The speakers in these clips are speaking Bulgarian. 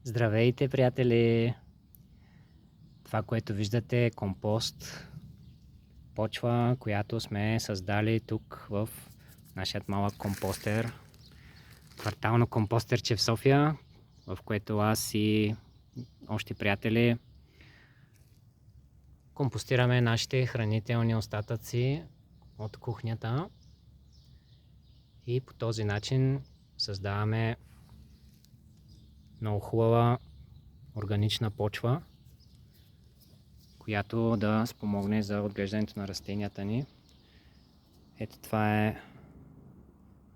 Здравейте, приятели! Това, което виждате е компост. Почва, която сме създали тук в нашият малък компостер. Квартално компостерче в София, в което аз и още приятели компостираме нашите хранителни остатъци от кухнята. И по този начин създаваме много хубава органична почва, която да спомогне за отглеждането на растенията ни. Ето това е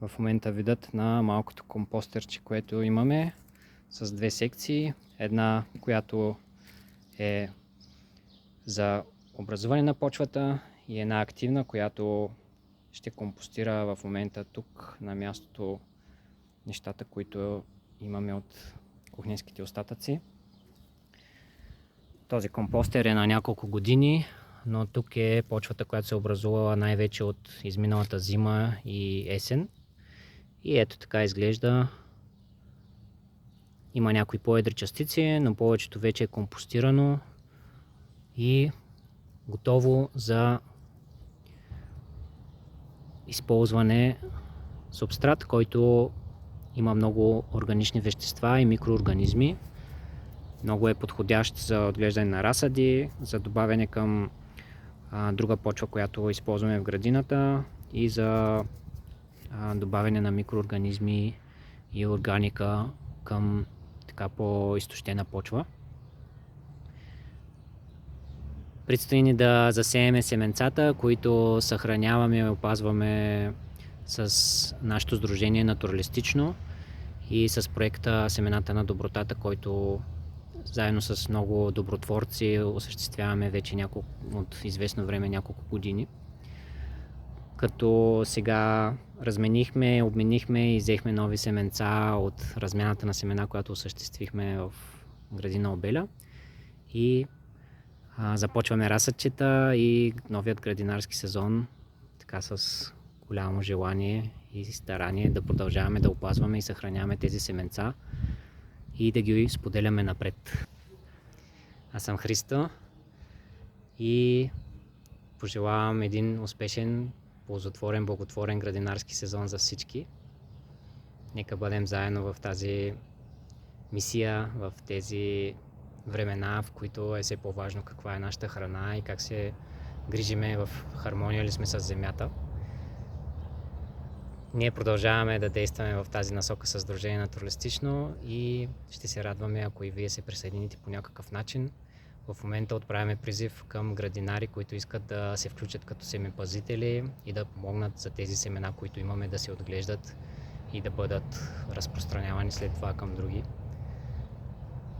в момента видът на малкото компостерче, което имаме с две секции. Една, която е за образуване на почвата, и една активна, която ще компостира в момента тук на мястото нещата, които имаме от кухненските остатъци. Този компостер е на няколко години, но тук е почвата, която се образувала най-вече от изминалата зима и есен. И ето така изглежда. Има някои по-едри частици, но повечето вече е компостирано и готово за използване. Субстрат, който има много органични вещества и микроорганизми. Много е подходящ за отглеждане на разсади, за добавяне към друга почва, която използваме в градината, и за добавяне на микроорганизми и органика към така по-изтощена почва. Предстои ни да засееме семенцата, които съхраняваме и опазваме с нашето сдружение Натуралистично и с проекта Семената на добротата, който заедно с много добротворци осъществяваме вече от известно време, няколко години. Като сега обменихме и взехме нови семенца от размяната на семена, която осъществихме в градина Обеля, и започваме разсадчета и новият градинарски сезон така с голямо желание и старание да продължаваме да опазваме и съхраняваме тези семенца и да ги споделяме напред. Аз съм Христо и пожелавам един успешен, ползотворен, благотворен градинарски сезон за всички. Нека бъдем заедно в тази мисия, в тези времена, в които е все по-важно каква е нашата храна и как се грижиме, в хармония ли сме с земята. Ние продължаваме да действаме в тази насока с Сдружение Натуралистично и ще се радваме, ако и вие се присъедините по някакъв начин. В момента отправяме призив към градинари, които искат да се включат като семепазители и да помогнат за тези семена, които имаме, да се отглеждат и да бъдат разпространявани след това към други.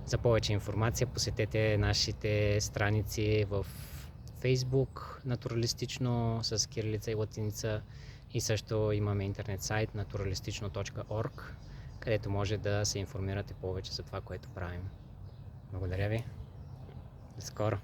За повече информация посетете нашите страници в Facebook Натуралистично с кирилица и латиница, и също имаме интернет сайт naturalistично.org, където може да се информирате повече за това, което правим. Благодаря ви. До скоро!